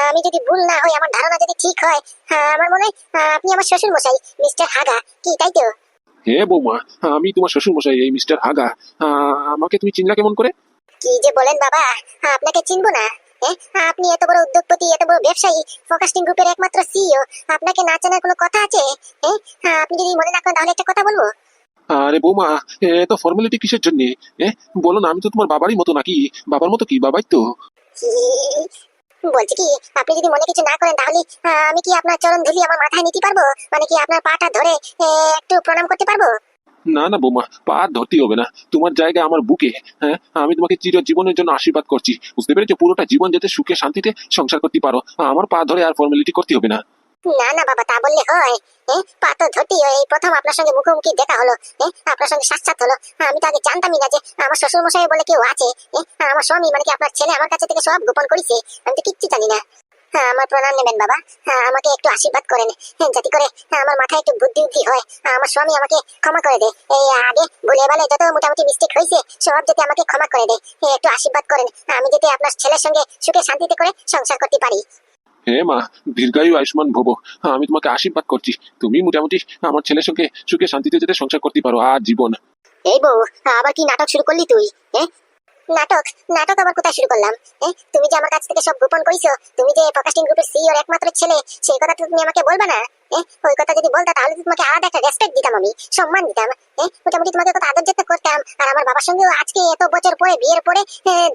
আমি যদি ভুল না হই, আমার ধারণা যদি ঠিক হয়, আমার মনে হয় আপনি আমার শ্বশুর মশাই, মিস্টার হাগা, কি তাই তো? হে বৌমা, আমি তোমার শ্বশুর মশাই, এই মিস্টার হাগা। আমাকে তুমি চিনলা কেমন করে? কি যে বলেন বাবা, আপনাকে চিনবো না? হ্যাঁ, আপনি এত বড় উদ্যোগপতি, এত বড় ব্যবসায়ী, ফোকাস্টিং গ্রুপের একমাত্র সিইও, আপনাকে না চেনার কোনো কথা আছে? আপনি যদি মনে না করেন তাহলে একটা কথা বলবো। আরে বৌমা, এত ফর্মালিটি কিসের জন্য? বলো না, আমি তো তোমার বাবারই মতো নাকি? বাবার মতো কি, বাবাই তো। বলছি কি, আপনি যদি মনে কিছু না করেন তাহলে আমি কি আপনার চরণ ধুলি আমার মাথায় নিতে পারবো? মানে কি আপনার পাটা ধরে একটু প্রণাম করতে পারবো? না না বৌমা, পা আর ধরতেই হবে না, তোমার জায়গা আমার বুকে। হ্যাঁ, আমি তোমাকে চিরজীবনের জন্য আশীর্বাদ করছি, বুঝতে পেরেছো? পুরোটা জীবন যাতে সুখে শান্তিতে সংসার করতে পারো, আমার পা ধরে আর ফর্মালিটি করতে হবে না। না না বাবা, তা বললে হয়? পা তো ধরতেই হয়, এই প্রথম আপনার সঙ্গে মুখোমুখি দেখা হলো, আপনার সঙ্গে সাক্ষাৎ হলো। আমি তো আগে জানতামই না যে আমার শ্বশুর মশাই বলে কেউ আছে। আমার স্বামী মানে কি আপনার ছেলে আমার কাছে থেকে সব গোপন করেছে, আমি তো কিচ্ছু জানি না। আমার প্রণাম নেবেন বাবা, আমাকে একটু আশীর্বাদ করেন, যাতে করে আমার মাথায় একটু বুদ্ধি উদ্ধি হয়, আমার স্বামী আমাকে ক্ষমা করে দেয়। এই আগে ভুলে ভালে যত মোটামুটি মিস্টেক হয়েছে সব যাতে আমাকে ক্ষমা করে দেয়। একটু আশীর্বাদ করেন, আমি যাতে আপনার ছেলের সঙ্গে সুখে শান্তিতে করে সংসার করতে পারি। হ্যাঁ মা, দীর্ঘায়ু আয়ুষ্মান ভব। আমি তোমাকে আশীর্বাদ করছি, তুমি মোটামুটি আমার ছেলের সঙ্গে সুখে শান্তিতে যাতে সংসার করতে পারো আর জীবন। এই বউ, আবার কি নাটক শুরু করলি তুই? নাটক? নাটক আবার কোথায় শুরু করলাম? তুমি যে আমার কাছ থেকে সব গোপন করিছো, তুমি যে ফোকাস্টিং গ্রুপের সিইওর একমাত্র ছেলে, সেই কথা তো তুমি আমাকে বলবা না? ওই কথা যদি বলতা তাহলে তো তোমাকে আলাদা একটা রেসপেক্ট দিতাম, আমি সম্মান দিতাম। মোটামুটি তোমাকে কত আদর যত্ন করতাম। আর আমার বাবার সঙ্গেও আজকে এত বছর পরে, বিয়ের পরে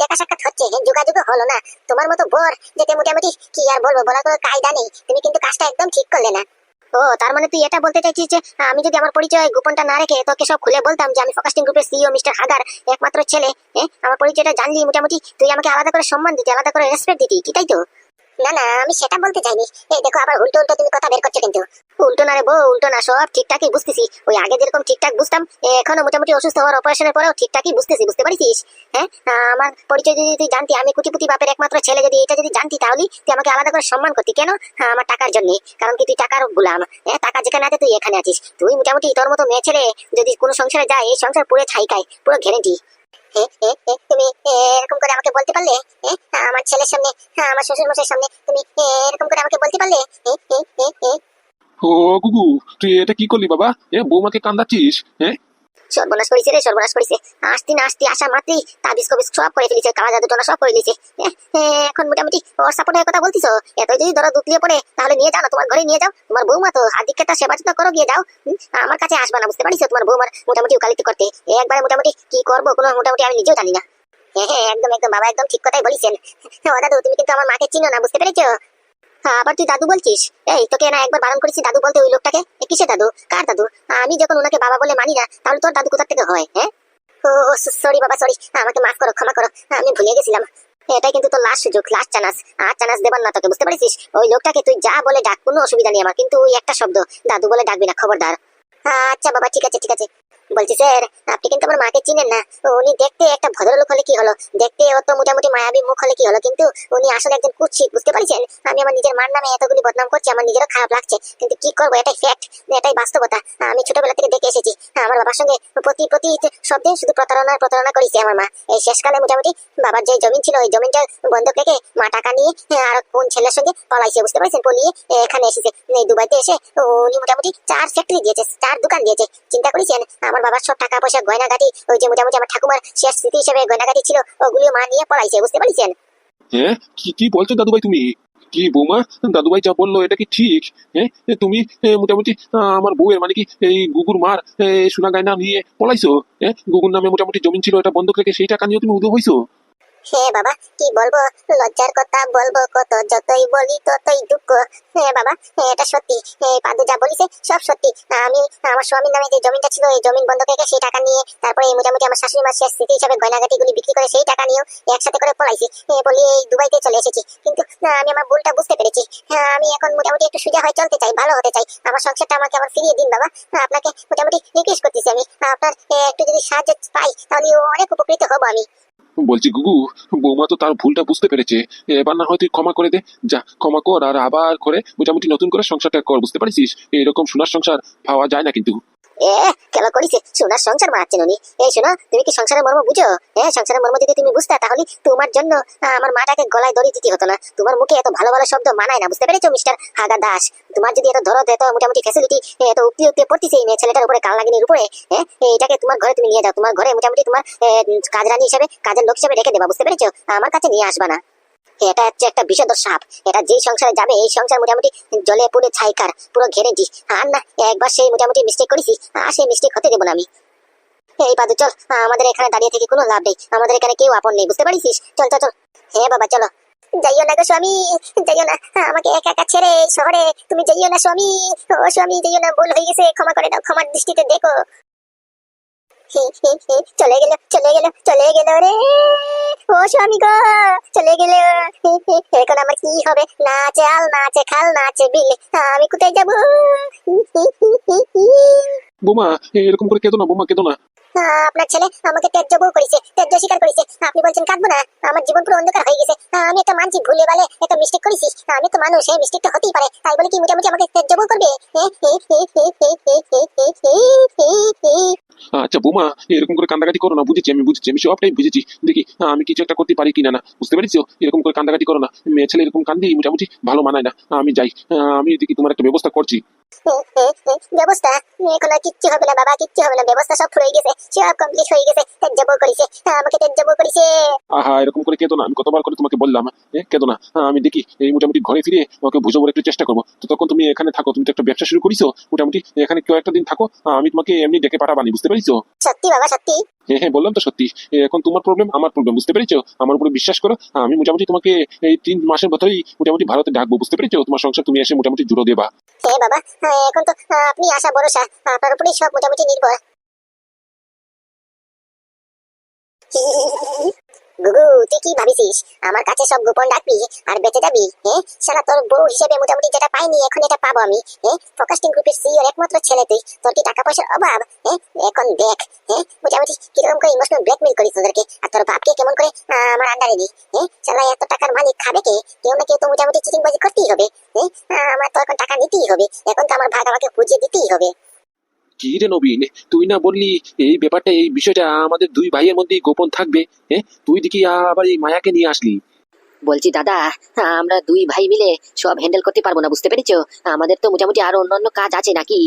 দেখা সাক্ষাৎ হচ্ছে, যোগাযোগ হলো না। তোমার মতো বোর যেতে মোটামুটি কি আর বলবো, বলার কোনো কায়দা নেই। তুমি কিন্তু কাজটা একদম ঠিক করলে না। ও, তার মানে তুই এটা বলতে চাইছিস যে আমি যদি আমার পরিচয় গোপনটা না রেখে তোকে সব খুলে বলতাম যে আমি ফোকাস্টিং গ্রুপের সিইও মিস্টার হাগার একমাত্র ছেলে, আমার পরিচয়টা জানলি, মোটামুটি তুই আমাকে আলাদা করে সম্মান দিতি, আলাদা করে রেসপেক্ট দিতি, কি তাই তো? না না, আমি সেটা বলতে চাইনি। এই দেখো, আবার উল্টো উল্টো তুমি কথা বের করছো কিন্তু। উল্টো না রে বউ, উল্টো না, সব ঠিকঠাকই বুঝতেছি। ওই আগে যেরকম ঠিকঠাক বুঝতাম, এখনো মোটামুটি অসুস্থ হওয়ার অপারেশনের পরেও ঠিকঠাকই বুঝতেছি, বুঝতে পারিস? হ্যাঁ, আমার পরিচয় যদি তুই জানতি, আমি কোটিপতি বাপের একমাত্র ছেলে, যদি এটা যদি জানতি তাহলে তুই আমাকে আলাদা করে সম্মান করতি কেন? আমার টাকার জন্য। কারণ কি, তুই টাকার গোলাম। টাকা যেখানে আছে তুই এখানে আছিস। তুই মোটামুটি তোর মতো মেয়ে ছেলে যদি কোনো সংসারে যায়, এই সংসার পুরো ছাই খায়, পুরো গ্যারেন্টি। তুমি এরকম করে আমাকে বলতে পারলে? আমার ছেলের সামনে, আমার শ্বশুর মশাইয়ের সামনে তুমি এরকম করে আমাকে বলতে পারলে? ও গুগু, তুই এটা কি করলি বাবা? বৌমাকে কান্দাচ্ছিস? সর্বনাশ করেছে রে, সর্বনাশ করেছে। আসতি না আসতি, আসা মাত্রই তাবিজ কবিজ সব করে ফেলেছে, কালা জাদু টোনা সব করে দিয়েছে। এখন মোটামুটি ওর সাপোর্ট হয়ে কথা বলতিস? এত যদি ধরো দুতলিয়ে পড়ে, তাহলে নিয়ে যাও না, তোমার ঘরে নিয়ে যাও। তোমার বৌমা তো আদিক্ষেতা সেবা যত্ন করো, গিয়ে যাও। আমার কাছে আসবা না, বুঝতে পারিস? তোমার বৌমার মোটামুটি উকালিতি করতে একবারে মোটামুটি কি করবো কোনো মোটামুটি আমি নিজেও জানি না। হ্যাঁ, একদম একদম বাবা, একদম ঠিক কথাই বলেছেন। ও দাদু, তুমি কিন্তু আমার মাকে চিনো না, বুঝতে পেরেছো? আবার তুই দাদু বলছিস? এই তোকে না একবার বারণ করেছি দাদু বলতে ওই লোকটাকে? কিসে দাদু? কার দাদু? আমি যখন ওনাকে বাবা বলে মানি না, তাহলে তোর দাদু কোথা থেকে হয়? ও সরি বাবা, সরি, আমাকে মাফ করো, ক্ষমা করো, আমি ভুলে গেছিলাম। এটাই কিন্তু তোর লাস্ট সুযোগ, লাস্ট চান্স। আর চান্স দেবার না তোকে, বুঝতে পারছিস? ওই লোকটাকে তুই যা বলে ডাক, কোনো অসুবিধা নেই আমার, কিন্তু ওই একটা শব্দ দাদু বলে ডাকবি না, খবরদার। আচ্ছা বাবা, ঠিক আছে ঠিক আছে। বলছি স্যার, আপনি কিন্তু আমার মাকে চিনেন না। উনি দেখতে একটা ভদ্রলোক হলে কি হলো, দেখতে অত মোটামুটি মায়াবী মুখ হলে কি হলো, কিন্তু উনি আসলে একজন কুৎসিত, বুঝতে পারছেন? আমি আমার নিজের মার নামে এতগুলি বদনাম করছি, আমার নিজেরও খারাপ লাগছে, কিন্তু কি করবো, এটাই ফ্যাক্ট, এটাই বাস্তবতা। আমি ছোটবেলা থেকে দেখে এসেছি, আমার বাবার সঙ্গে প্রতি প্রতি সব দিন শুধু প্রতারণা করেছে আমার মা। এই শেষকালে মোটামুটি বাবার যে জমি ছিল, ওই জমিটা বন্ধক রেখে মা টাকা নিয়ে আর কোন ছেলের সঙ্গে পলাইছে, বুঝতে পারছেন? পলিয়ে এখানে এসেছে, এই দুবাইতে এসে উনি মোটামুটি 4 ফ্যাক্টরি দিয়েছে, 4 দোকান দিয়েছে। চিন্তা করেছেন? আমার বাবার সব টাকা পয়সা গয়নাগাটি, ওই যে মোটামুটি আমার ঠাকুমার শেষ স্মৃতি হিসেবে গয়নাগাটি ছিল, ওগুলো মা নিয়ে পলাইছে, বুঝতে পারছেন? কি কি বলছো দাদুভাই তুমি? কি বৌমা, দাদুভাই যা বললো এটা কি ঠিক? তুমি মোটামুটি আমার বউয়ের মানে কি এই গুগুর মার সোনা গয়না নিয়ে পলাইছো? গুগুর নামে মোটামুটি জমি ছিল, এটা বন্ধক রেখে সেই টাকা নিয়ে তুমি উদয় হইছো? হ্যাঁ বাবা, কি বলবো, লজ্জার কথা বলবো কত, যতই বলি ততই দুঃখ। হ্যাঁ বাবা, এটা সত্যি, পাদু যা বলিছে সব সত্যি। আমি আমার স্বামীর নামে যে জমিটা ছিল, এই জমিন বন্ধক রেখে সেই টাকা নিয়ে, তারপরে মোটামুটি আমার শাশুড়ি মার শেষ স্মৃতি হিসাবে গয়নাগাটি গুলি বিক্রি করে সেই টাকা নিয়েও একসাথে করে পলাইছি, বলি এই দুবাইতে চলে এসেছি। কিন্তু আমি আমার ভুলটা বুঝতে পেরেছি। আমি এখন মোটামুটি একটু সোজা হয়ে চলতে চাই, ভালো হতে চাই, আমার সংসারটা আমাকে আবার ফিরিয়ে দিন বাবা। আপনাকে মোটামুটি রিকোয়েস্ট করতেছি আমি, আপনার একটু যদি সাহায্য পাই তাহলে অনেক উপকৃত হবো আমি। বলছি গুগু, বৌমা তো তার ভুলটা বুঝতে পেরেছে, এবার না হয় তুই ক্ষমা করে দে। যা, ক্ষমা কর, আর আবার করে মোটামুটি নতুন করে সংসারটা কর, বুঝতে পারছিস? এরকম সোনার সংসার পাওয়া যায় না কিন্তু। এ খেলা করিছে সোনার সংসার মারাচ্ছেন উনি। এই শোনো, তুমি কি সংসারের মর্ম বুঝো? হ্যাঁ, সংসারের মর্ম যদি তুমি বুঝতা তাহলে তোমার জন্য আমার মাটাকে গলায় দড়ি দিতে হতো না। তোমার মুখে এত ভালো ভালো শব্দ মানায় না, বুঝতে পেরেছো মিস্টার হাগা দাস? তোমার যদি এত ধরো, এত মোটামুটি ফ্যাসিলিটি, এত উক্তি উক্তি পড়তেছে এই মেয়ে ছেলেটার উপরে, কাল লাগিনির উপরে, হ্যাঁ, এটাকে তোমার ঘরে তুমি নিয়ে যাও। তোমার ঘরে মোটামুটি তোমার কাজরানি হিসেবে, কাজের লোক হিসেবে রেখে দেবা, বুঝতে পেরেছো? আমার কাছে নিয়ে আসবা না। এটা হচ্ছে একটা বিষধর সাপ। এটা যেই সংসারে যাবে এই সংসার মোটামুটি জলে পুড়ে ছাইকার, পুরো ঘেরে দি। আর না, একবার সেই মোটামুটি মিস্টেক করেছি, আর সেই মিস্টেক হতে দেবো না আমি। এই পাদু চল, আমাদের এখানে দাঁড়িয়ে থেকে কোনো লাভ নেই, আমাদের এখানে কেউ আপন নেই, বুঝতে পারিস? চল চল চল। হ্যাঁ বাবা চলো। যাইও না গো স্বামী, যাইও না, আমাকে একা একা ছেড়ে এই শহরে। তুমি যাইও না স্বামী, ও স্বামী যাইও না, ভুল হয়ে গেছে, ক্ষমা করে দাও, ক্ষমার দৃষ্টিতে দেখো। চলে গেল চলে গেল চলে গেল রে, ও স্বামী গো, চলে গেল। এখন আমার কি হবে? না আছে আল, না আছে খাল, না আছে বিল, আমি কোথায় যাবো? বোমা, এরকম করে কেঁদো না বোমা, কেঁদো না। আপনার ছেলে আমাকে ত্যায্য বউ করেছে, ত্যায্য স্বীকার করেছে, আপনি বলছেন কাঁদবো না? আমার জীবন পুরো অন্ধকার হয়ে গেছে। আমি একটা মানছি, ভুলে বালে একটা মিস্টেক করেছি, আমি তো মানুষ, এই মিস্টেক তো হতেই পারে, তাই বলে কি মোটামুটি আমাকে ত্যায্য বউ করবে? আচ্ছা বোমা, এরকম করে কান্দাকাটি করো না, বুঝেছি আমি, বুঝেছি আমি, সবটাই বুঝেছি। দেখি আমি কিছু একটা করতে পারি কিনা। না বুঝতে পেরেছো? এরকম করে কান্দাকাটি করো না, মেয়ে ছেলে এরকম কান্দি মোটামুটি ভালো মানায় না। আমি যাই, আমি দেখি তোমার একটা ব্যবস্থা করছি। ব্যবস্থা? এখন আর কিচ্ছু হবে না বাবা, কিচ্ছু হবে না, ব্যবস্থা সব হয়ে গেছে, সব কমপ্লিট হয়ে গেছে। ত্যায্য বউ করেছে, আমাকে ত্যায্য বউ করেছে। আহা, এরকম করে কেঁদো না, আমি কতবার করে তোমাকে বললাম, কেঁদো না। আমি দেখি এই মোটামুটি ঘরে ফিরে ওকে বুঝাবার একটু চেষ্টা করবো। তো তখন তুমি এখানে থাকো, তুমি তো একটা ব্যবসা শুরু করিছো, মোটামুটি এখানে কেউ একটা দিন থাকো, আমি তোমাকে এমনি ডেকে পাঠাবানি, বুঝতে পেরেছো? সত্যি বাবা, সত্যি? হ্যাঁ হ্যাঁ, বললাম তো সত্যি। এখন তোমার প্রবলেম আমার প্রবলেম, বুঝতে পেরেছো? আমার উপরে বিশ্বাস করো, আমি মোটামুটি তোমাকে এই 3 মাসের ভেতরেই মোটামুটি ভারতে ডাকবো, বুঝতে পেরেছো? তোমার সংসার তুমি এসে মোটামুটি জুড়ো দেবা। হ্যাঁ বাবা, এখন তো আপনি আশা ভরসা, আপনার উপরেই সব মোটামুটি নির্ভর। গুগু, তুই কি ভাবিছিস আমার কাছে সব গোপন রাখবি আর বেঁচে যাবি? হ্যাঁ, শালা তোর বউ হিসেবে মোটামুটি যেটা পাইনি এখন এটা পাবো আমি। হ্যাঁ, ফোকাস্টিং গ্রুপের সিইওর একমাত্র ছেলে তুই, তোর কি টাকা পয়সার অভাব? হ্যাঁ, এখন দেখ, হ্যাঁ, মোটামুটি কিরকম করে ইমোশনাল ব্ল্যাকমেল করিস তোদেরকে, আর তোর বাপকে কেমন করে আমার আন্ডারে নি। হ্যাঁ, শালা এত টাকার মালিক খাবে কে? কেউ না কেউ তো মোটামুটি চিটিংবাজি করতেই হবে। হ্যাঁ, আমার তো এখন টাকা নিতেই হবে, এখন তো আমার ভাগ আমাকে বুঝিয়ে দিতেই হবে। কি রে নবীন, তুই না বললি এই ব্যাপারটা, এই বিষয়টা আমাদের 2 ভাইয়ের মধ্যেই গোপন থাকবে? হ্যাঁ, তুই দেখি আবার এই মায়াকে নিয়ে আসলি। বলছি দাদা, আমরা 2 ভাই মিলে সব হ্যান্ডেল করতে পারবো না, বুঝতে পেরেছো? আমাদের তো মোটামুটি আরো অন্যান্য কাজ আছে নাকি?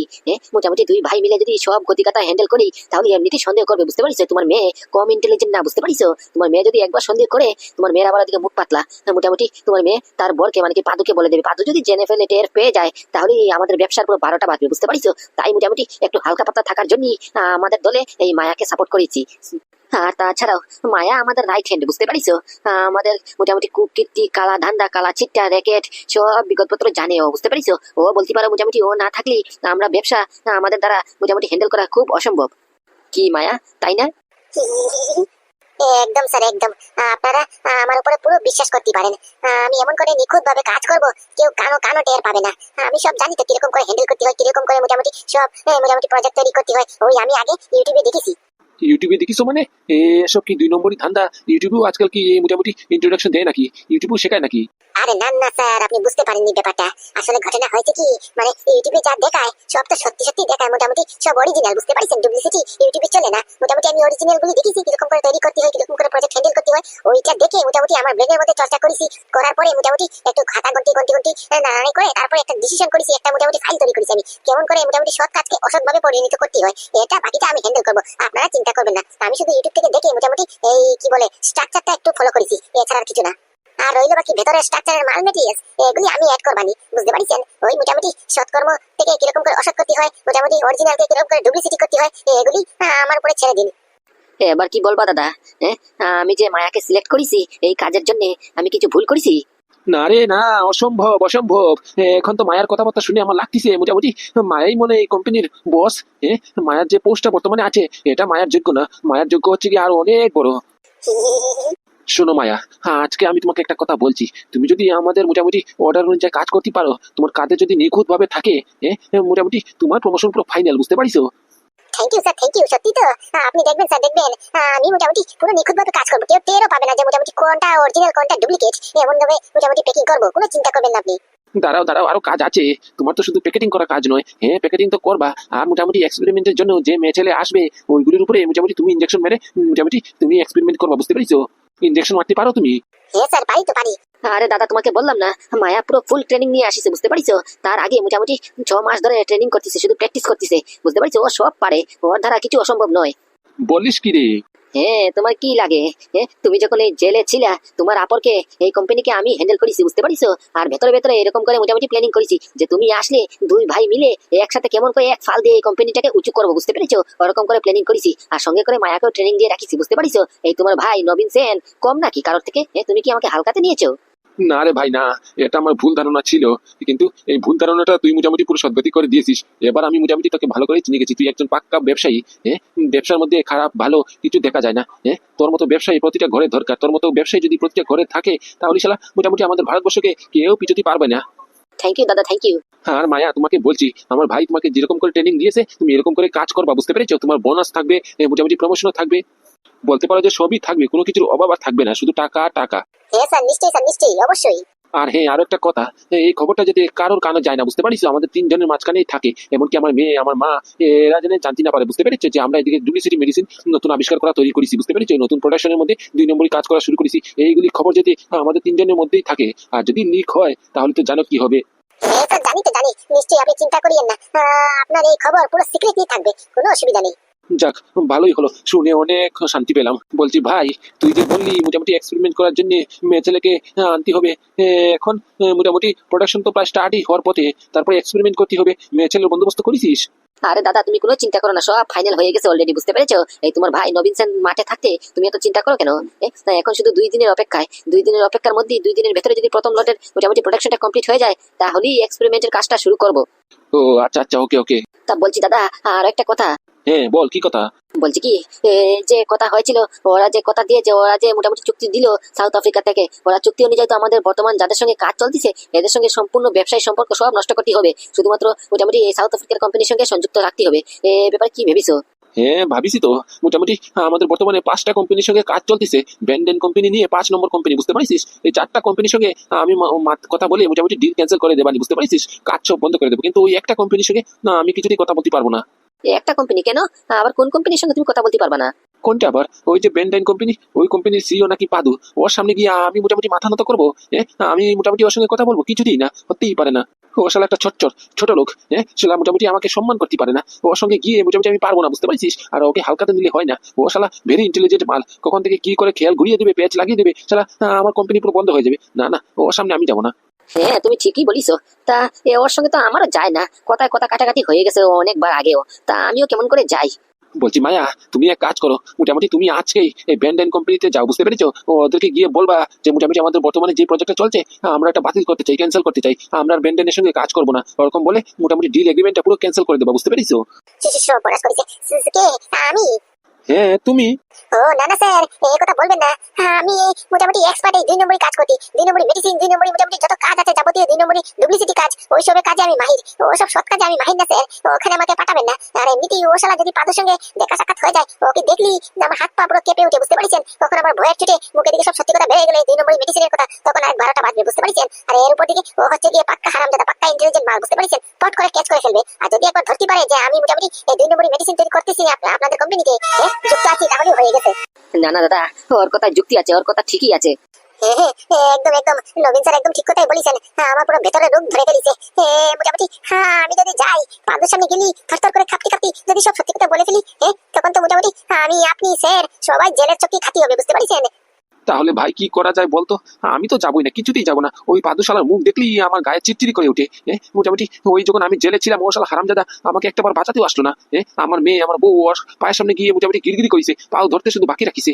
মোটামুটি 2 ভাই মিলে যদি সব গতিকথা হ্যান্ডেল করি তাহলে এমনিতেই সন্দেহ করবে, বুঝতে পারিস? তোমার মেয়ে কম ইন্টেলিজেন্ট না, বুঝতে পারিস? তোমার মেয়ে যদি একবার সন্দেহ করে, তোমার মেয়ের আবার দিকে মুখ পাতলা, মোটামুটি তোমার মেয়ে তার বরকে মানে কি পাদুকে বলে দেবে। পাদু যদি জেনে ফেলে, টের পেয়ে যায়, তাহলে আমাদের ব্যবসার পুরো 12টা বাজবে, বুঝতে পারিস? তাই মোটামুটি একটু হালকা পাতলা থাকার জন্য আমাদের দলে এই মায়াকে সাপোর্ট করেছি। আর তাছাড়াও মায়া আমাদের রাইট হ্যান্ড, বুঝতে পারিস? আমাদের মোটামুটি কুকীর্তি, কালা ধান্দা, কালা চিট্টা, র্যাকেট সব বিগতপত্র জানে ও, বুঝতে পারিস? ও বলতে পারো মোটামুটি ও না থাকলে আমরা ব্যবসা আমাদের দ্বারা মোটামুটি হ্যান্ডেল করা খুব অসম্ভব। কি মায়া, তাই না? একদম স্যার, একদম। আপনারা আমার উপরে পুরো বিশ্বাস করতে পারেন। আমি এমন করে নিখুঁত ভাবে কাজ করব, কেউ কানো কানো টের পাবে না। আমি সব জানি তো কিরকম করে হ্যান্ডেল করতে হয়, কিরকম করে মোটামুটি সব মোটামুটি প্রজেক্ট তৈরি করতে হয়, ওই আমি আগে ইউটিউবে দেখেছি। ইউটিউবে দেখিছো মানে? এসব কি 2 নম্বরই ধান্দা? ইউটিউবেও আজকাল কি মোটামুটি ইন্ট্রোডাকশন দেয় নাকি? ইউটিউবেও শেখায় নাকি? আরে না না স্যার, আপনি বুঝতে পারেননি ব্যাপারটা। আসলে ঘটনা হয়েছে কি, মানে ইউটিউবে যা দেখায় সব তো সত্যি সত্যি দেখায়, মোটামুটি সব অরিজিনাল, বুঝতে পারছেন? ডুপ্লিসিটি ইউটিউবে চলে না। মোটামুটি আমি অরিজিনাল গুলো দেখেছি, কিরকম করে তৈরি করতে হয়, কিরকম করে প্রজেক্ট হ্যান্ডেল করতে হয়, ওইটা দেখে মোটামুটি আমার ব্রেনের মধ্যে চর্চা করেছি। করার পরে মোটামুটি একটু খাতা গন্তি গন্তি গন্তি নাড়ানি করে তারপরে একটা ডিসিশন করেছি, একটা মোটামুটি ফাইল তৈরি করেছি আমি, কেমন করে মোটামুটি সৎ কাজকে অসৎভাবে পরিণত করতে হয়। এটা বাকিটা আমি হ্যান্ডেল করবো, আপনারা চিন্তা করবেন না। আমি শুধু ইউটিউব থেকে দেখে মোটামুটি এই কি বলে স্ট্রাকচারটা একটু ফলো করেছি, এছাড়া আর কিছু না। আর রইল বাকি ভেতরের স্ট্রাকচারের মাল মেটেরিয়ালস, এগুলি আমি অ্যাড করবানি, বুঝতে পারছেন? ওই মোটামুটি সৎকর্ম থেকে কিরকম করে অসৎ করতে হয়, মোটামুটি অরিজিনালকে কিরকম করে ডুপ্লিসিটি করতে হয়, এগুলি আমার উপরে ছেড়ে দিন। এবার কি বলবা দাদা? হ্যাঁ, আমি যে মায়াকে সিলেক্ট করেছি এই কাজের জন্য, আমি কিছু ভুল করেছি? না রে না, অসম্ভব অসম্ভব। এখন তো মায়ার কথাবার্তা শুনে আমার লাগতেছে মোটামুটি মায়াই মনে হয় এই কোম্পানির বস। মায়ার যে পোস্টটা বর্তমানে আছে এটা মায়ার যোগ্য না, মায়ার যোগ্য হচ্ছে কি আরো অনেক বড়। শোনো মায়া, আজকে আমি তোমাকে একটা কথা বলছি, তুমি যদি আমাদের মোটামুটি অর্ডার অনুযায়ী কাজ করতে পারো, তোমার কাজে যদি নিখুঁত ভাবে থাকে, মোটামুটি তোমার প্রমোশন পুরো ফাইনাল, বুঝতে পারিছো? Thank you sir, thank you. সত্যি তো? আপনি দেখবেন স্যার, দেখবেন আমি মোটামুটি পুরো নিখুঁতভাবে কাজ করবো, কেউ টেরও পাবে না যে মোটামুটি কোনটা অরিজিনাল কোনটা ডুপ্লিকেট, এমন ভাবে মোটামুটি প্যাকিং করবো, কোনো চিন্তা করবেন না আপনি। দাঁড়াও দাঁড়াও, আরো কাজ আছে। তোমার তো শুধু প্যাকেটিং করা কাজ নয়, হ্যাঁ প্যাকেটিং তো করবা, আর মোটামুটি এক্সপেরিমেন্টের জন্য যে মেয়ে ছেলে আসবে ওইগুলোর উপরে মোটামুটি তুমি ইনজেকশন মেরে মোটামুটি তুমি এক্সপেরিমেন্ট করবা, বুঝতে পেরেছো? ইনজেকশন মারতে পারো তুমি? হ্যাঁ স্যার, পারি তো পারি। আরে দাদা, তোমাকে বললাম না, মায়া পুরো ফুল ট্রেনিং নিয়ে আসিছে, বুঝতে পারিছো? তার আগে মোটামুটি 6 মাস ধরে ট্রেনিং করতেছে, শুধু প্র্যাকটিস করতেছে, বুঝতে পারিছো? ও সব পারে, ওর দ্বারা কিছু অসম্ভব নয়। বলিস কি রে? হ্যাঁ, তোমার কি লাগে? হ্যাঁ, তুমি যখন এই জেলে ছিলা, তোমার আপরকে এই কোম্পানিকে আমি হ্যান্ডেল করেছি, বুঝতে পারিছো? আর ভেতরে ভেতরে এরকম করে মোটামুটি প্ল্যানিং করেছি যে তুমি আসলে দুই ভাই মিলে একসাথে কেমন করে এক ফাল দিয়ে এই কোম্পানিটাকে উঁচু করবো, বুঝতে পেরেছো? ওরকম করে প্ল্যানিং করেছি, আর সঙ্গে করে মায়াকেও ট্রেনিং দিয়ে রাখিছি, বুঝতে পারিছো? এই তোমার ভাই নবীন সেন কম নাকি কারোর থেকে? তুমি কি আমাকে হালকাতে নিয়েছো? না রে ভাই না, এটা আমার ভুল ধারণা ছিল, কিন্তু এই ভুল ধারণাটা তুই মোটামুটি পুরো সদ্গতি করে দিয়েছিস। এবার আমি মোটামুটি তোকে ভালো করে চিনে গেছি, তুই একজন পাক্কা ব্যবসায়ী। হ্যাঁ, ব্যবসার মধ্যে খারাপ ভালো কিছু দেখা যায় না। হ্যাঁ, তোর মতো ব্যবসায়ী প্রতিটা ঘরে দরকার, তোর মতো ব্যবসায়ী যদি প্রতিটা ঘরে থাকে তাহলে শালা মোটামুটি আমাদের ভারতবর্ষকে কেউ পিছুতে পারবে না। থ্যাংক ইউ দাদা, থ্যাংক ইউ। আর মায়া, তোমাকে বলছি, আমার ভাই তোমাকে যেরকম করে ট্রেনিং দিয়েছে তুমি এরকম করে কাজ করবা, বুঝতে পেরেছো? তোমার বোনাস থাকবে, মোটামুটি প্রমোশনও থাকবে, বলতে পারো যে সবই থাকবে, কোনো কিছুর অভাব আর থাকবে না, শুধু টাকা টাকা। হ্যাঁ স্যার, নিশ্চয়ই স্যার, নিশ্চয়ই, অবশ্যই। আর হ্যাঁ, আরো একটা কথা, এই খবরটা যদি কারোর কানে যায় না, বুঝতে পারিস? আমাদের তিনজনের মাঝখানেই থাকে, এমনকি আমার মেয়ে আমার মা, এরা যেন জানতে না পারে, বুঝতে পেরেছো? যে আমরা এদিকে ডুপ্লিসিটি মেডিসিন নতুন আবিষ্কার করা তৈরি করেছি, বুঝতে পেরেছো? নতুন প্রোডাকশনের মধ্যে 2 নম্বরই কাজ করা শুরু করেছি। এইগুলি খবর যদি আমাদের তিনজনের মধ্যেই থাকে আর যদি লিক হয় তাহলে তো জানো কি হবে। হ্যাঁ স্যার, জানি তো জানি, নিশ্চয়ই, আপনি চিন্তা করিয়েন না। আপনার এই খবর পুরো সিক্রেটলি থাকবে, কোনো অসুবিধা নেই। যাক, ভালোই হলো, শুনে অনেক শান্তি পেলাম। বলছি ভাই, তুই যে বললি মোটামুটি এক্সপেরিমেন্ট করার জন্য মেয়ে ছেলেকে আনতে হবে, এখন মোটামুটি প্রোডাকশন তো প্রায় স্টার্টই হওয়ার পথে, তারপরে এক্সপেরিমেন্ট করতে হবে, মেয়ে ছেলের বন্দোবস্ত করেছিস? আরে দাদা, তুমি কোনো চিন্তা করো না, সব ফাইনাল হয়ে গেছে অলরেডি, বুঝতে পেরেছো? এই তোমার ভাই নবীন সেন মাঠে থাকতে তুমি এত চিন্তা করো কেন? এখন শুধু 2 দিনের অপেক্ষায়, 2 দিনের অপেক্ষার মধ্যে 2 দিনের ভেতরে যদি প্রথম লটের মোটামুটি প্রোডাকশনটা কমপ্লিট হয়ে যায় তাহলেই এক্সপেরিমেন্টের কাজটা শুরু করবো। ও আচ্ছা আচ্ছা, ওকে ওকে। তা বলছি দাদা, আর একটা কথা হ্যাঁ বল, কি কথা? বলছি কি, যে কথা হয়েছিল, ওরা যে কথা দিয়েছে, ওরা যে মোটামুটি চুক্তি দিল সাউথ আফ্রিকা থেকে, ওরা চুক্তি অনুযায়ী তো আমাদের বর্তমান যাদের সঙ্গে কাজ চলতেছে এদের সঙ্গে সম্পূর্ণ ব্যবসায়ী সম্পর্ক সব নষ্ট করতে হবে, শুধুমাত্র মোটামুটি এই সাউথ আফ্রিকার কোম্পানির সঙ্গে সংযুক্ত রাখতে হবে। এ ব্যাপারে কি ভেবেছো? হ্যাঁ ভাবিছি তো, মোটামুটি আমাদের বর্তমানে 5টা কোম্পানির সঙ্গে কাজ চলতেছে, ব্যান্ডেন কোম্পানি নিয়ে 5 নম্বর কোম্পানি, বুঝতে পারিস? এই 4টা কোম্পানির সঙ্গে আমি কথা বলে মোটামুটি ডিল ক্যান্সেল করে দেবানি, বুঝতে পারিস? কাজ সব বন্ধ করে দেবো, কিন্তু ওই একটা কোম্পানির সঙ্গে না আমি কিছুতেই কথা বলতে পারবো না। একটা কোম্পানি কেন? আবার কোন কোম্পানির সঙ্গে তুমি কথা বলতে পারবা না? কোনটা আবার? ওই যে ব্যান্ডাইন কোম্পানি, ওই কোম্পানির সিইও নাকি পাদু, ওর সামনে গিয়ে আমি মোটামুটি মাথা নত করবো? আমি মোটামুটি ওর সঙ্গে কথা বলবো? কিছুতেই না, হতেই পারে না। ও শালা একটা ছোট লোক, সেটা মোটামুটি আমাকে সম্মান করতে পারে না, ওর সঙ্গে গিয়ে মোটামুটি আমি পারবো না, বুঝতে পারছিস? আর ওকে হালকাতে নিলে হয় না, ও শালা ভেরি ইন্টেলিজেন্ট মাল, কখন থেকে কি করে খেয়াল ঘুরিয়ে দেবে, পেঁচ লাগিয়ে দেবে, শালা আমার কোম্পানি পুরো বন্ধ হয়ে যাবে। না না, ওর সামনে আমি যাবো না। হ্যাঁ, তুমি ঠিকই বলিছো। তা ওর সঙ্গে তো আমারও যায় না, কথায় কথা কাটাকাটি হয়ে গেছে অনেকবার আগেও, তা আমিও কেমন করে যাই। বলছি মায়া, তুমি এক কাজ করো, মোটামুটি তুমি আজকেই এই ব্যান্ডাইন কোম্পানিতে যাও, বুঝতে পেরেছো? ওদেরকে গিয়ে বলবা যে মোটামুটি আমাদের বর্তমানে যে প্রজেক্টটা চলছে আমরা এটা বাতিল করতে চাই, ক্যান্সেল করতে চাই, আমরা ব্যান্ডাইনের সঙ্গে কাজ করবো না, ওরকম বলে মোটামুটি ডিল এগ্রিমেন্টটা পুরো ক্যান্সেল করে দেবো, বুঝতে পেরেছো? সর্বনাশ করেছে। কে? আমি? হ্যাঁ তুমি। ও না না স্যার, এই কথা বলবেন না। আমি মোটামুটি এক্সপার্ট, এই 2 নম্বরই কাজ করতে, 2 নম্বরই মেডিসিন, 2 নম্বরই মোটামুটি যত কাজ আছে যাবতীয় 2 নম্বরই ডুপ্লিসিটি কাজ, ওইসবের কাজে আমি মাহির, ওসব সৎ কাজে আমি মাহির না স্যার, ওখানে আমাকে পাঠাবেন না। আর এমনিতেই ও শালা যদি পাদুর সঙ্গে দেখা সাক্ষাৎ হয়ে যায়, ওকে দেখলি আমার হাত পা পুরো কেঁপে উঠে, বুঝতে পারছেন? তখন আমার ভয়ের চোটে মুখের দিকে সব সত্যি কথা বেরিয়ে গেলে 2 নম্বরই মেডিসিনের কথা তখন আর 12টা বাজবে, বুঝতে পারছেন? আর এর উপর দিকে ও হচ্ছে গিয়ে পাক্কা হারামজাদা, পাক্কা ইন্টেলিজেন্ট মাল, বুঝতে পারছেন? পট করে ক্যাচ করে ফেলবে। আর যদি একবার ধরতে পারে যে আমি মোটামুটি এই 2 নম্বরই মেডিসিন তৈরি করতেছি আপনাদের কোম্পানিতে যুক্ত আছি, তাহলে হয়ে গেছে। না না দাদা, ওর কথায় যুক্তি আছে, ওর কথা ঠিকই আছে। হ্যাঁ হ্যাঁ, একদম একদম, নবীন স্যার একদম ঠিক কথাই বলেছেন। আমার পুরো ভেতরে রোগ ধরে ফেলেছে। মোটামুটি আমি যদি যাই পাদুর সামনে গেলি থরথর করে কাঁপতে কাঁপতে যদি সব সত্যি কথা বলে ফেলি, তখন তো মোটামুটি আমি আপনি স্যার সবাই জেলের চক্কি খাতি হবে, বুঝতে পারছেন? তাহলে ভাই কি করা যায় বলতো? আমি তো যাবোই না, কিছুতেই যাবো না, ওই পাদুশালার মুখ দেখলেই আমার গায়ে চিরচিরি করে ওঠে। মোটামুটি ওই যখন আমি জেলে ছিলাম ও শালা হারামজাদা আমাকে একটাবার বাঁচাতেও আসলো না। আমার মেয়ে আমার বউ ওর পায়ের সামনে গিয়ে মোটামুটি গিরগিরি করেছে, পাও ধরতে শুধু বাকি রাখিছে।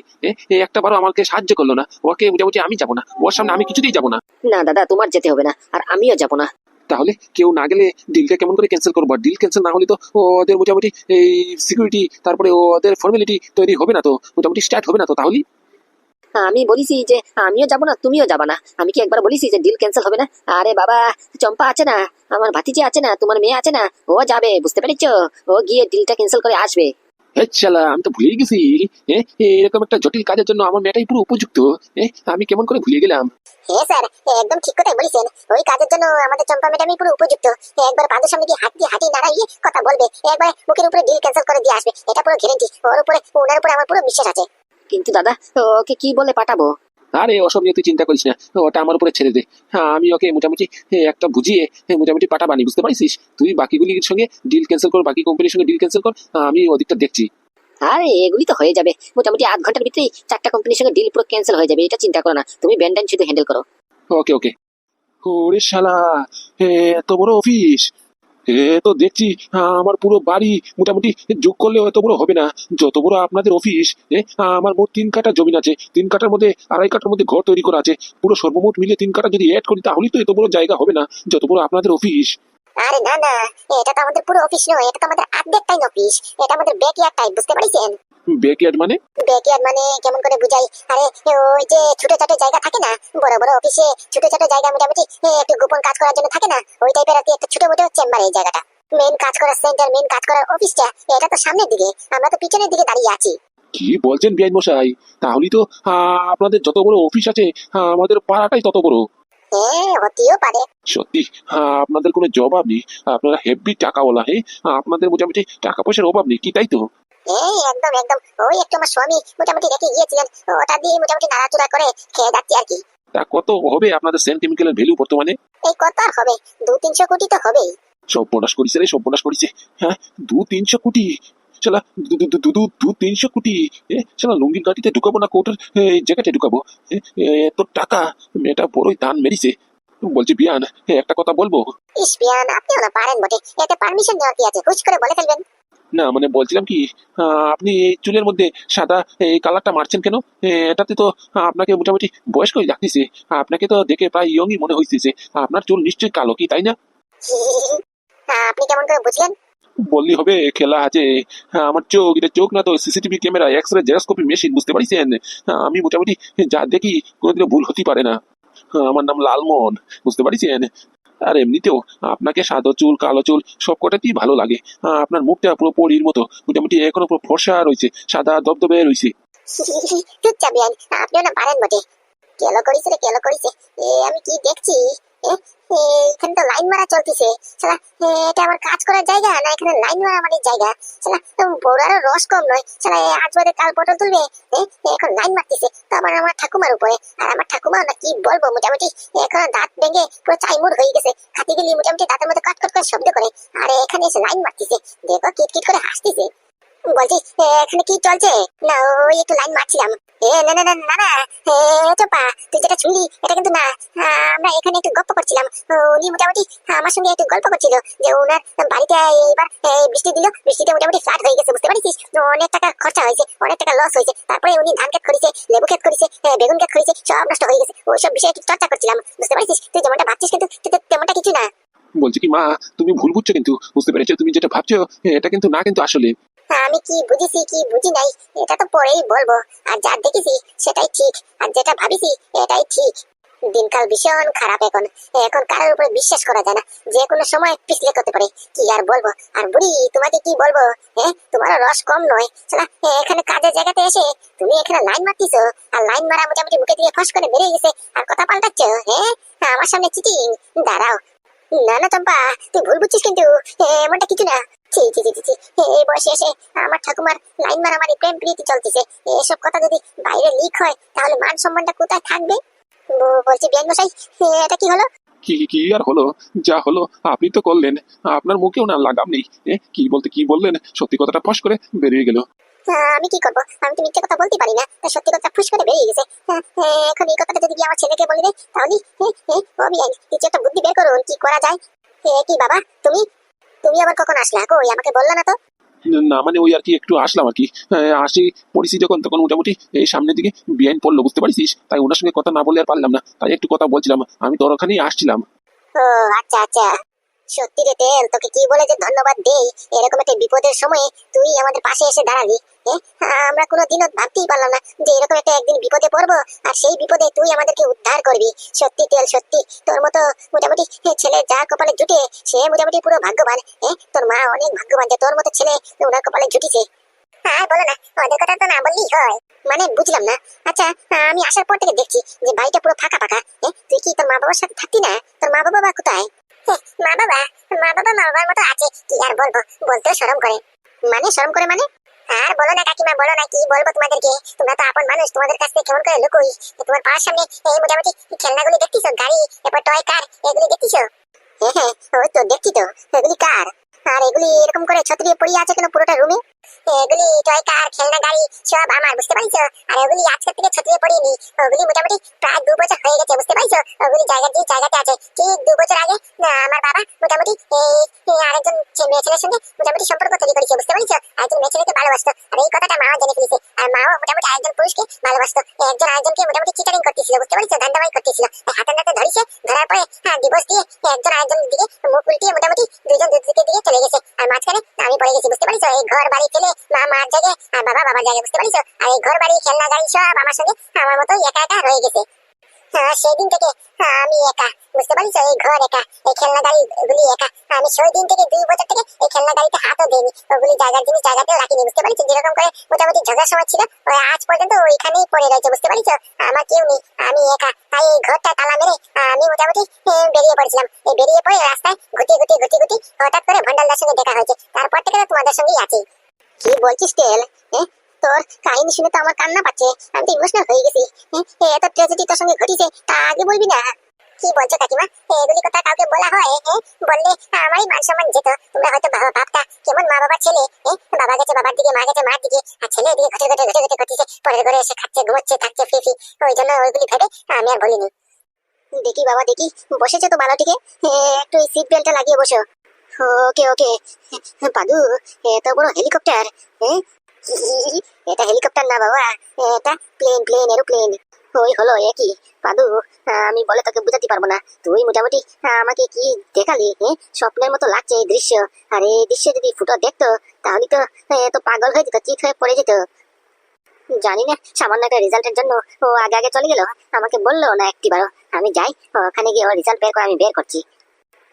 একটাবারও আমাকে সাহায্য করলো না, ওকে মোটামুটি আমি যাবো না, ওর সামনে আমি কিছুতেই যাবো না। না দাদা, তোমার যেতে হবে না, আর আমিও যাব না। তাহলে কেউ না গেলে ডিলটা কেমন করে ক্যান্সেল করবো? ডিল ক্যান্সেল না হলে তো ওদের মোটামুটি এই সিকিউরিটি তারপরে ওদের ফর্মালিটি তৈরি হবে না, তো মোটামুটি স্টার্ট হবে না, তো তাহলে আমি বলিছি যে আমিও যাব না, তুমিও যাবা না। আমি কি একবার বলিছি যে ডিল ক্যান্সেল হবে না? আরে বাবা, চম্পা আছে না, আমার ভাতিজি আছে না, তোমার মেয়ে আছে না, ও যাবে, বুঝতে পেরেছো? ও গিয়ে ডিলটা ক্যান্সেল করে আসবে। শালা আমি তো ভুলেই গেছি। এরকম একটা জটিল কাজের জন্য আমার মেয়েটাই পুরো উপযুক্ত। আমি কেমন করে ভুলে গেলাম। হ্যাঁ স্যার, একদম ঠিক কথাই বলেছেন। ওই কাজের জন্য আমাদের চম্পা ম্যাডামই পুরো উপযুক্ত। একবার পাঁচের সামনে গিয়ে হাঁটি নাড়াইয়ে কথা বলবে, একবার মুখের উপরে ডিল ক্যান্সেল করে দিয়ে আসবে, এটা পুরো গ্যারেন্টি। ওনার উপরে আমার পুরো বিশ্বাস আছে। কিন্তু দাদা, ওকে কি বলে পাঠাবো? আরে ওসব নিয়ে তুই চিন্তা করিস না, ওটা আমার উপরে ছেড়ে দে। হ্যাঁ আমি ওকে মোটামুটি একটা বুঝিয়ে মোটামুটি পাঠাবানি, বুঝতে পারছিস? তুই বাকিগুলির সঙ্গে ডিল ক্যান্সেল কর, বাকি কোম্পানির সঙ্গে ডিল ক্যান্সেল কর, আমি ওদিকটা দেখছি। আরে এগুলি তো হয়ে যাবে, মোটামুটি আধ ঘন্টার ভিতরেই 4টা কোম্পানির সঙ্গে ডিল পুরো ক্যান্সেল হয়ে যাবে, এটা চিন্তা করো না তুমি, ব্যান্ডাইন শুধু হ্যান্ডেল করো। ওকে ওকে। ওরে শালা, এত বড় অফিস! তো দেখছি আমার পুরো বাড়ি মোটামুটি যোগ করলে এত বড় হবে না, যত বড় আপনাদের অফিস। আমার মোট 3 কাঠা জমিন আছে, 3 কাঠার মধ্যে 2.5 কাঠার মধ্যে ঘর তৈরি করা আছে। পুরো সর্বমোট মিলে 3 কাঠা যদি অ্যাড করি তাহলেই তো এত বড় জায়গা হবে না, যত বড় আপনাদের অফিস। আরে না না, এটা তো আমাদের পুরো অফিস নয়, এটা তো আমাদের আর্ধেক টাইম অফিস। এটা আমাদের ব্যাকইয়ার্ড টাইপ, বুঝতে পারছেন? ব্যাকইয়ার্ড মানে? ব্যাকইয়ার্ড মানে কেমন করে বুঝাই? আরে ওই যে ছোট ছোট জায়গা থাকে না, বড় বড় অফিসে ছোট ছোট জায়গা মোটামুটি একটু গোপন কাজ করার জন্য থাকে না, ওই টাইপের আর কি একটা ছোট মোটো চেম্বার এই জায়গাটা। মেন কাজ করার সেন্টার, মেন কাজ করার অফিসটা এটা তো সামনের দিকে, আমরা তো পিছনের দিকে দাঁড়িয়ে আছি। কি বলছেন বিআইন মশাই? তাহলেই তো আপনাদের যত বড় অফিস আছে আমাদের পাড়াটাই তত বড়। হ্যাঁ, হতেও পারে। সত্যি আপনাদের কোনো জবাব নেই, আপনারা হেভি টাকাওয়ালা। আপনাদের মোটামুটি টাকা পয়সার অভাব নেই কি, তাই তো? এই একদম একদম, ওই একটু আমার স্বামী মোটামুটি রেখে গিয়েছিলেন, ওটা দিয়ে মোটামুটি নাড়াচুড়া করে খেয়ে যাচ্ছি আর কি। তা কত হবে আপনাদের সেন্ট কেমিক্যালের ভ্যালু বর্তমানে? এই কত আর হবে, 200-300 কোটি তো হবেই। সর্বনাশ করিছে রে, সর্বনাশ করিছে। 200-300 কোটি! শালা 200-300 কোটি! শালা লুঙ্গির গাড়িতে ঢুকাবো না কোর্টের জায়গাতে ঢুকাবো? এত টাকা! মেয়েটা বড়ই দান মেরেছে। বলছি বিয়ান, একটা কথা বলবো? ইসপিয়ান, আপনিও না পারেন বটে, এতে পারমিশন নেওয়ার কি আছে, হুশ করে বলে ফেলবেন। না মানে বলছিলাম কি, আপনি এই চুলের মধ্যে সাদা এই কালারটা মারছেন কেন? এটাতে তো আপনাকে মোটামুটি বয়স্কই লাগতেছে। আপনাকে তো দেখে প্রায় ইয়ংই মনে হইতেছে। আপনার চুল নিশ্চয়ই কালো, কি তাই না? আপনি কেমন করে বুঝলেন? বললি হবে, খেলা আছে। আমার চোখ, এটা চোখ না তো সিসিটিভি ক্যামেরা, এক্সরে জেরোস্কোপি মেশিন, বুঝতে পারছেন? আমি মোটামুটি যা দেখি কোনোদিনও ভুল হতে পারে না। আমার নাম লালমোহন, বুঝতে পারছেন? আর এমনিতেও আপনাকে সাদা চুল কালো চুল সব কটাতেই ভালো লাগে। আপনার মুখটা পুরো পরীর মতো, মোটামুটি এখনো পুরো ফর্সা রয়েছে, সাদা দবদবে রয়েছে। চুপচাপ বিয়ান, আপনিও না পারেন বটে। কেলো করিছে রে, কেলো করিছে। আমি কি দেখছি, এ, এখানে তো লাইন মারা চলতিছে। শালা, এটা আমার কাজ করার জায়গা না এখানে লাইন মারা মানে জায়গা? শালা, বড়ারও রস কম নয়। শালা আজ বাদে কাল পটল তুলবে, এখন লাইন মারতিছে তো আমার ঠাকুমার উপরে। আর আমার ঠাকুমা না কি বলবো, মোটামুটি এখন দাঁত ভেঙে পুরো চাইমুর হয়ে গেছে। খাতি গেলি মোটামুটি দাঁতের মধ্যে কট কট করে শব্দ করে, আর এখানে এসে লাইন মারতিছে, দেখো কিট কিট করে হাসতিছে। বলছি এখানে কি চলছে? না ওই একটু লাইন মারছিলাম। না না না না না, চোপা, তুই যেটা শুনলি এটা কিন্তু না। আমরা এখানে একটু গল্প করছিলাম। উনি মোটামুটি আমার সঙ্গে একটু গল্প করছিল যে ওনার বাড়িতে এইবার বৃষ্টি দিল, বৃষ্টিতে মোটামুটি ফ্লাড হয়ে গেছে, বুঝতে পারছিস? অনেক টাকা খরচা হয়েছে, অনেক টাকা লস হয়েছে। তারপরে উনি ধান ক্ষেত করেছে, লেবু ক্ষেত করেছে, বেগুন ক্ষেত করেছে, সব নষ্ট হয়ে গেছে। ওইসব বিষয়ে একটু চর্চা করছিলাম, বুঝতে পারছিস? তুই যেমনটা ভাবছিস কিন্তু তেমনটা কিছু না। বলছি কি মা, তুমি ভুল বুঝছো কিন্তু, বুঝতে পেরেছো? তুমি যেটা ভাবছো এটা কিন্তু না, কিন্তু আসলে আমি কি বুঝেছি কি বুঝি নাই এটা তো পরেই বলবো। আর যা দেখেছি সেটাই ঠিক, আর যেটা ভাবিছি এটাই ঠিক। দিনকাল ভীষণ খারাপ এখন, এখন কারোর উপরে বিশ্বাস করা যায় না, যে কোনো সময় পিছলে করতে পারে। কি আর বলবো, আর বুড়ি তোমাকে কি বলবো, তোমারও রস কম নয়। শালা, এখানে কাজের জায়গাতে এসে তুমি এখানে লাইন মারতিছো, আর লাইন মারা মোটামুটি মুখে দিয়ে ফস করে বেরিয়ে গেছে, আর কথা পাল্টাচ্ছ। আমার সামনে চিটিং! দাঁড়াও, না না চম্পা, তুই ভুল বুঝছিস কিন্তু, এমনটা কিছু না। ছি ছি ছি ছি ছি, এই বয়সে এসে আমার ঠাকুমার লাইন মারামারি প্রেম প্রীতি চলতেছে, এসব কথা যদি বাইরে লিক হয় তাহলে মান সম্মানটা কোথায় থাকবে? বলছি বিয়ান মশাই, এটা কি হলো? কি কি আর হলো? যা হলো আপনি তো করলেন, আপনার মুখেও না লাগাম নেই। কি বলতে কি বললেন, সত্যি কথাটা ফস করে বেরিয়ে গেল। আমি কি করবো, আমি তো মিথ্যে কথা বলতে পারি না, তা সত্যি কথা ফুস করে বেরিয়ে গেছে। এখন এই কথাটা যদি গিয়ে আমার ছেলেকে বলি রে, তাহলে ও বিয়ান কিছু একটা বুদ্ধি বের করুন, কি করা যায়। কি বাবা, তুমি তুমি আবার কখন আসলা? কই আমাকে বললা না তো? না মানে ওই আর কি একটু আসলাম আর কি। আসি পড়েছি যখন, তখন মোটামুটি এই সামনের দিকে বিআইন পড়লো, বুঝতে পারছিস? তাই ওনার সঙ্গে কথা না বলে আর পারলাম না, তাই একটু কথা বলছিলাম। আমি তোর ওখানেই আসছিলাম। ও আচ্ছা আচ্ছা, সত্যি রে তেল, তোকে কি বলে যে ধন্যবাদ দেই, এরকম একটা বিপদের সময়ে তুই আমাদের পাশে এসে দাঁড়ালি। আমরা কোনোদিনও ভাবতেই পারলাম না যে এরকম একটা একদিন বিপদে পড়বো, আর সেই বিপদে তুই আমাদেরকে উদ্ধার করবি। সত্যি তেল, সত্যি তোর মতো মোটামুটি ছেলে যার কপালে জুটে সে মোটামুটি পুরো ভাগ্যবান। তোর মা অনেক ভাগ্যবান যে তোর মতো ছেলে ওনার কপালে জুটিছে। আর বলো না, ওদের কথা তো না বললেই হয়। মানে বুঝলাম না। আচ্ছা, আমি আসার পর থেকে দেখছি যে বাড়িটা পুরো ফাঁকা ফাঁকা। তুই কি তোর মা বাবার সাথে থাকতি না? তোর মা বাবা কোথায়? মা বাবা, মা বাবার মতো আছে, কি আর বলবো, বলতেও শরম করে। মানে শরম করে মানে? আর বলো না কাকিমা, বলো না, কি বলবো তোমাদেরকে, তোমরা তো আপন মানুষ, তোমাদের কাছ থেকে কেমন করে লুকোই। তোমার পাড়ার সামনে এই মোটামুটি খেলনাগুলি দেখতেছো, গাড়ি, এরপর টয় কার, এগুলি দেখতেছো? হ্যাঁ, ওই তো দেখছি তো, এগুলি কার? আর এগুলি এরকম করে ছত্রিয়ে পড়িয়ে আছে কেন পুরোটা রুমে? এগুলি টয় কার, খেলনা গাড়ি সব আমার, বুঝতে পারছো? আর ওগুলি আজকে থেকে ছত্রিয়ে পড়িয়ে নি, ওগুলি মোটামুটি প্রায় 2 বছর হয়ে গেছে, বুঝতে পারছো? ওগুলি জায়গাতে আছে। ঠিক 2 বছর আগে আমার বাবা মোটামুটি এই আরেকজন মেয়ে ছেলের সঙ্গে মোটামুটি সম্পর্ক তৈরি করেছে, বুঝতে পারছো? আরেকজন মেয়ে ছেলেকে ভালোবাসতো, আর এই কথাটা মাও জেনে ফেলেছে। আর মাও মোটামুটি আরেকজন পুরুষকে ভালোবাসতো, একজন আরেকজনকে মোটামুটি চিটারিং করতেছিল, বুঝতে পারছো? ধান্দাবাজি করতেছিল। হাতে নাতে ধরেছে, ধরার পরে ডিভোর্স দিয়ে একজন আরেকজনের দিকে মুখ উল্টিয়ে মোটামুটি দুজন দুদিকের দিকে চলে গেছে। আর মাঝখানে আমি পড়ে গেছি, বুঝতে পারছো? এই ঘর বাড়ি ফেলে মা মার জায়গায় আর বাবা বাবার জায়গায়, বুঝতে পারছো? আর এই ঘর বাড়ি খেলনা গাড়ি সব আমার সঙ্গে আমার মতোই একা একা রয়ে গেছে। সেই দিন থেকে আমি একা, বুঝতে পারছো? এই ঘর একা, এই খেলনা গাড়ি গুলি একা। আমি সেই দিন থেকে 2 বছর থেকে এই খেলনা গাড়িতে হাতও দিইনি, ওগুলি জায়গার জিনিস জায়গাতেও রাখিনি, বুঝতে পারছো? যেরকম করে মোটামুটি ঝগড়ার সময় ছিল, ওই আজ পর্যন্ত ওইখানেই পড়ে রয়েছে, বুঝতে পারছো? আমার কেউ নেই, আমি একা। তাই এই ঘরটা তালা মেরে আমি মোটামুটি বেরিয়ে পড়েছিলাম। এই বেরিয়ে পড়ে রাস্তায় ঘুটি হঠাৎ করে ভন্ডালদার সঙ্গে দেখা হয়েছে। তারপর থেকে তো তোমাদের সঙ্গেই আছি। কি বলছিস টেল? তোর কাহিনী শুনে তো আমার কান্না পাচ্ছে, আমি তো ইমোশনাল হয়ে গেছি। এত ট্র্যাজেডি তোর সঙ্গে ঘটেছে, তা আগে বলবি না? কি বলছো কাকিমা, এগুলি কথা কাউকে বলা হয়? বললে আমারই মান সম্মান যেত। তোমরা হয়তো ভাবতা কেমন মা বাবা ছেলে, বাবা গেছে বাবার দিকে, মা গেছে মার দিকে, আর ছেলে এদিকে ঘটে করতেছে, পরের ঘরে এসে খাচ্ছে, ঘুমাচ্ছে, থাকছে ফি। ওই জন্য ওইগুলি ভেবে আমি আর বলিনি। দেখি বাবা দেখি, বসেছে তো মালাটিকে, একটু সিট বেল্টটা লাগিয়ে বসো। ওকে ওকে। পাদু, এত বড় হেলিকপ্টার? এটা হেলিকপ্টার না বাবা, এটা প্লেন এরোপ্লেন। ওই হলো একই। পাদু, আমি বলে তোকে বুঝাতে পারবো না। তুই মোটামুটি আমাকে কি দেখালি, স্বপ্নের মতো লাগছে এই দৃশ্য। আর এই দৃশ্য যদি ফুটো দেখতো তাহলে তো তো পাগল হয়ে যেত, চিৎ হয়ে পড়ে যেত। জানি না, সামান্য একটা রেজাল্টের জন্য ও আগে আগে চলে গেল, আমাকে বললো না একটিবারও। আমি যাই, ওখানে গিয়ে ওর রেজাল্ট বের করে আমি বের করছি।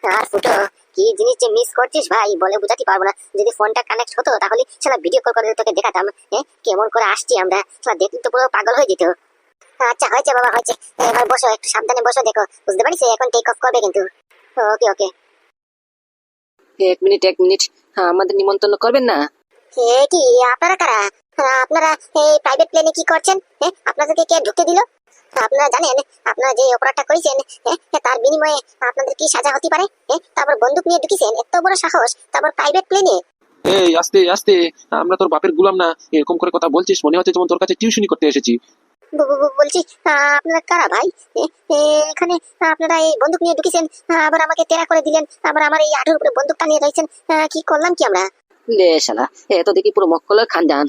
আর ফুটো, কি জিনিস যে মিস করছিস ভাই, বলে বুঝাতে পারবো না। যদি ফোনটা কানেক্ট হতো তাহলে সেটা ভিডিও কল করে তোকে দেখাতাম, কেমন করে আসছি আমরা, সেটা দেখলে তো পুরো পাগল হয়ে যেত। আচ্ছা হয়েছে বাবা হয়েছে, এবার বসো, একটু সাবধানে বসো, দেখো বুঝতে পারিস এখন টেক অফ করবে কিন্তু। ওকে ওকে। এক মিনিট, আমাদের নিমন্ত্রণ করবেন না? কি আপনারা কারা? আপনারা এই প্রাইভেট প্লেনে কি করছেন? আপনাদেরকে কে ঢুকতে দিল? আপনারা জানেন আপনারা যে অপরাধটা করেছেন, তার বিনিময়ে আপনাদের কি সাজা হতে পারে? তারপর বন্দুক নিয়ে ঢুকেছেন, এত বড় সাহস, তারপর প্রাইভেট প্লেনে। এই আস্তে আস্তে, আমরা তোর বাপের গুলাম না, এরকম করে কথা বলছিস মনে হচ্ছে যেমন তোর কাছে টিউশনি করতে এসেছি। বলছি আপনারা কারা ভাই? এখানে আপনারা এই বন্দুক নিয়ে ঢুকেছেন, আবার আমাকে তেরা করে দিলেন, আবার আমার এই আঠুর উপরে বন্দুকটা নিয়ে রয়েছেন। কি করলাম কি আমরা? লে শালা, এত দেখি পুরো মক্কলের খানদান।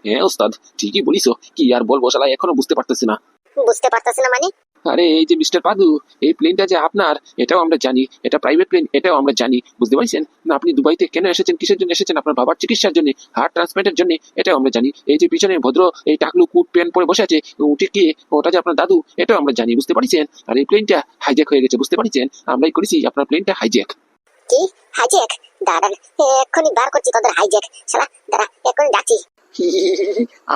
হ্যাঁ ওস্তাদ, ঠিকই বলিস। কি আর বলবো শালা, এখনো বুঝতে পারতেছি না। বুঝতে পারতেছি না মানে? আরে এই যে মিস্টার পাদু, এই প্লেনটা যে আপনার, এটাও আমরা জানি, এটা প্রাইভেট প্লেন, এটাও আমরা জানি, বুঝতে পারছেন না? আপনি দুবাইতে কেন এসেছেন, কিসের জন্য এসেছেন? আপনার বাবার চিকিৎসার জন্য, হার্ট ট্রান্সপ্লান্টের জন্য, এটাও আমরা জানি। এই যে পিছনে ভদ্র এই টাকলু কুট প্যান্ট পরে বসে আছে, উঠে কি ওটা যে আপনার দাদু, এটাও আমরা জানি, বুঝতে পারছেন? আর এই প্লেনটা হাইজ্যাক হয়ে গেছে, বুঝতে পারছেন? আমরাই করেছি আপনার প্লেনটা হাইজ্যাক। কি হাইজ্যাক? দাঁড়ান, এক্ষুনি বার করছি তোদের হাইজ্যাক, শালা দাঁড়া, এক্ষুনি ডাকছি।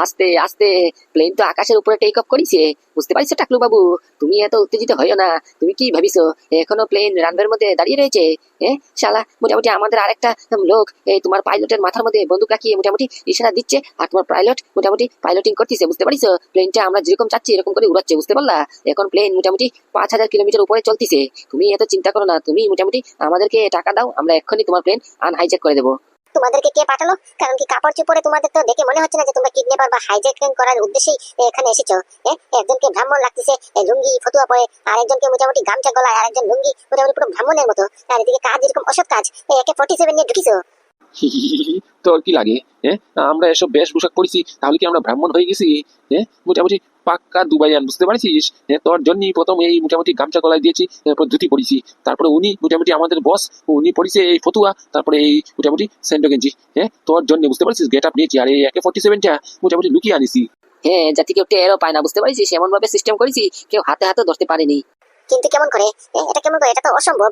আস্তে, প্লেন তো আকাশের উপরে টেক অফ করেছে, বুঝতে পারছো টাকলু বাবু? তুমি এত উত্তেজিত হইও না। তুমি কি ভাবিছো এখনো প্লেন রানওয়ের মধ্যে দাঁড়িয়ে রয়েছে? শালা মোটামুটি আমাদের আরেকটা লোক এই তোমার পাইলটের মাথার মধ্যে বন্দুক রাখিয়ে মোটামুটি ইশারা দিচ্ছে, আর তোমার পাইলট মোটামুটি পাইলটিং করতেছে, বুঝতে পারছো? প্লেনটা আমরা যেরকম চাচ্ছি এরকম করে উড়াচ্ছে, বুঝতে পারলা? এখন প্লেন মোটামুটি 5000 কিলোমিটার উপরে চলতেছে। তুমি এত চিন্তা করো না, তুমি মোটামুটি আমাদেরকে টাকা দাও, আমরা এক্ষুনি তোমার প্লেন আনহাইজ্যাক করে দেবো। তোমাদেরকে কে পাঠালো? কারণ কি কাপড় চোপড়ে তোমাদের তো দেখে মনে হচ্ছে না যে তোমরা কিডন্যাপার বা হাইজ্যাকিং করার উদ্দেশ্যেই এখানে এসেছো। একজনকে ব্রাহ্মণ লাগতেছে, লুঙ্গি ফতুয়া পরে, আর একজনকে মোটামুটি গামছা গলায়, আর একজন লুঙ্গি মোটামুটি পুরো ব্রাহ্মণের মতো। আর এদিকে কাজ যেরকম অসৎ কাজ, একে 47 নিয়ে ঢুকিছো। তোর কি লাগে? আমরা এসব বেশভূষা করেছি, তাহলে কি আমরা ব্রাহ্মণ হয়ে গেছি? মোটামুটি পাক্কা দুবাইয়ান, বুঝতে পারছিস? তোর জন্যই প্রথম এই মোটামুটি গামছা গলায় দিয়েছি, এরপর ধুতি পরিছি, তারপরে উনি মোটামুটি আমাদের বস, উনি পরিছে এই ফতুয়া, তারপরে এই মোটামুটি স্যান্ডো গেঞ্জি। তোর জন্য, বুঝতে পারছিস, গেট আপ নিয়েছি, আর এই AK-47টা মোটামুটি লুকিয়ে আনিছি। যাতে কেউ টেরও পায় না, বুঝতে পারছিস? এমন ভাবে সিস্টেম করেছি কেউ হাতে হাতে ধরতে পারেনি। কিন্তু কেমন করে? এটা কেমন করে? এটা তো অসম্ভব।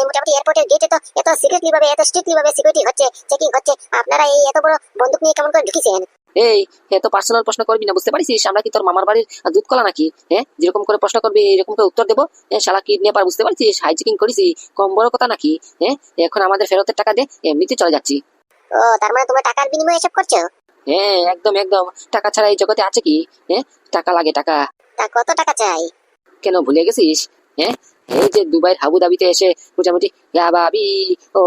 মোটামুটি এয়ারপোর্টের গেটে তো এত সিক্রেটলি ভাবে, এত স্ট্রিক্টলি ভাবে সিকিউরিটি হচ্ছে, চেকিং হচ্ছে, আপনারা এই এত বড় বন্দুক নিয়ে কেমন করে ঢুকিয়েছেন? এই এত পার্সোনাল প্রশ্ন করবি না, বুঝতে পারিস? আমরা কি তোর মামার বাড়ির দুধ কলা নাকি? যেরকম করে প্রশ্ন করবি এরকম করে উত্তর দেবো। শালা কিডন্যাপার, বুঝতে পারছিস? হাইজেকিং করেছি, কম বড় কথা নাকি? এখন আমাদের ফেরতের টাকা দে, এমনিতে চলে যাচ্ছি। ও, তার মানে তোমরা টাকার বিনিময়ে এসব করছো? একদম একদম। টাকা ছাড়া এই জগতে আছে কি? টাকা লাগে, টাকা। তা কত টাকা চাই? কেন ভুলে গেছিস? এই যে দুবাইয়ের হাবু দাবিতে এসে মোটামুটি ভাবি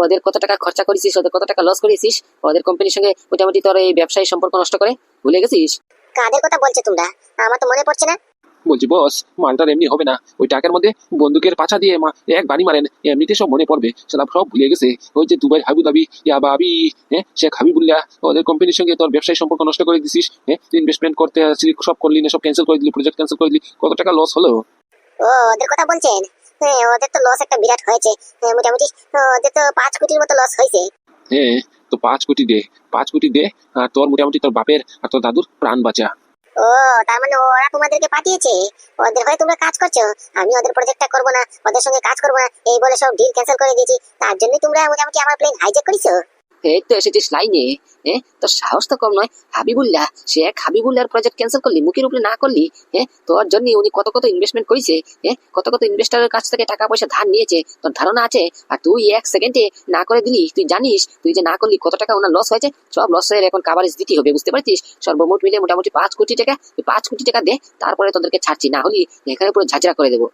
ওদের কত টাকা খরচা করেছিস, ওদের কত টাকা লস করেছিস, ওদের কোম্পানির সঙ্গে মোটামুটি তোর এই ব্যবসায়ী সম্পর্ক নষ্ট করে ভুলে গেছিস? কাদের কথা বলছো তোমরা? আমার তো মনে পড়ছে না। বলছি বস, মালটার এমনি হবে না। ওই টাকার মধ্যে বন্দুকের পাছা দিয়ে এক বাড়ি মারেন, এমনিতে সব মনে পড়বে। সেটা সব ভুলে গেছে। ওই যে দুবাই হাবু দাবি বাবি, শেখ হাবিবুল্লাহ, ওদের কোম্পানির সঙ্গে তোর ব্যবসায়ী সম্পর্ক নষ্ট করে দিছিস। ইনভেস্টমেন্ট করতে আসছিলি, সব করলি না, সব ক্যান্সেল করে দিলি, প্রজেক্ট ক্যান্সেল করে দিলি, কত টাকা লস হলো। ও, ওদের কথা বলছেন? ওদের তো লস একটা বিরাট হয়েছে। মোটামুটি ওদের তো 5 কোটির মতো লস হয়েছে। হ্যাঁ, তো 5 কোটি দে, 5 কোটি দে, আর তোর মোটামুটি তোর বাপের আর তোর দাদুর প্রাণ বাঁচা। ও, তার মানে ওরা তোমাদেরকে পাঠিয়েছে, ওদের হয়ে তোমরা কাজ করছো। আমি ওদের প্রজেক্টটা করবো না, ওদের সঙ্গে কাজ করবো না, এই বলে সব ডিল ক্যান্সেল করে দিয়েছি। তার জন্যই তোমরা মোটামুটি আমার প্লেন হাইজ্যাক করেছো। এই তো এসেছিস লাইনে। তোর সাহস তো কম নয়। হাবিবুল্লাহ, শেখ হাবিবুল্লাহর প্রজেক্ট ক্যান্সেল করলি, মুখের উপরে না করলি? তোর জন্য উনি কত কত ইনভেস্টমেন্ট করেছে, কত কত ইনভেস্টারের কাছ থেকে টাকা পয়সা ধার নিয়েছে, তোর ধারণা আছে? আর তুই 1 সেকেন্ডে না করে দিলি। তুই জানিস তুই যে না করলি কত টাকা ওনার লস হয়েছে? সব লসের এখন কাভারেজ দিতে হবে, বুঝতে পারছিস? সর্বমোট মিলে মোটামুটি 5 কোটি টাকা। তুই 5 কোটি টাকা দে, তারপরে তোদেরকে ছাড়ছি, না হলে এখানে পুরো ঝাঁঝরা করে দেবো।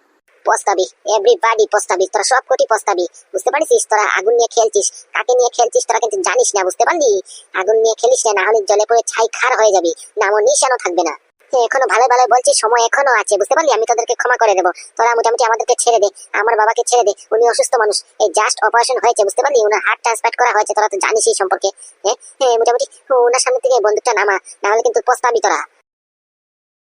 পস্তাবি, এভরিবডি পস্তাবি, তোরা সব কোটি পস্তাবি। বুঝতে পারছিস? তোরা আগুন নিয়ে খেলছিস, কাকে নিয়ে খেলছিস তোরা কিন্তু জানিস না, বুঝতে পারলি? আগুন নিয়ে খেলিস না, হলে জলে পড়ে ছাই খার হয়ে যাবি, নামও নিশানও থাকবে না। এখনো ভালো ভালো বলছিস, সময় এখনো আছে, বুঝতে পারলি? আমি তোদেরকে ক্ষমা করে দেবো। তোরা মোটামুটি আমাদেরকে ছেড়ে দে, আমার বাবাকে ছেড়ে দে। উনি অসুস্থ মানুষ, এই জাস্ট অপারেশন হয়েছে, বুঝতে পারলি? উনার হার্ট ট্রান্সপ্লান্ট করা হয়েছে, তোরা তো জানিস এই সম্পর্কে। মোটামুটি ওনার সামনে থেকে বন্দুকটা নামা, না হলে কিন্তু পস্তাবি তোরা।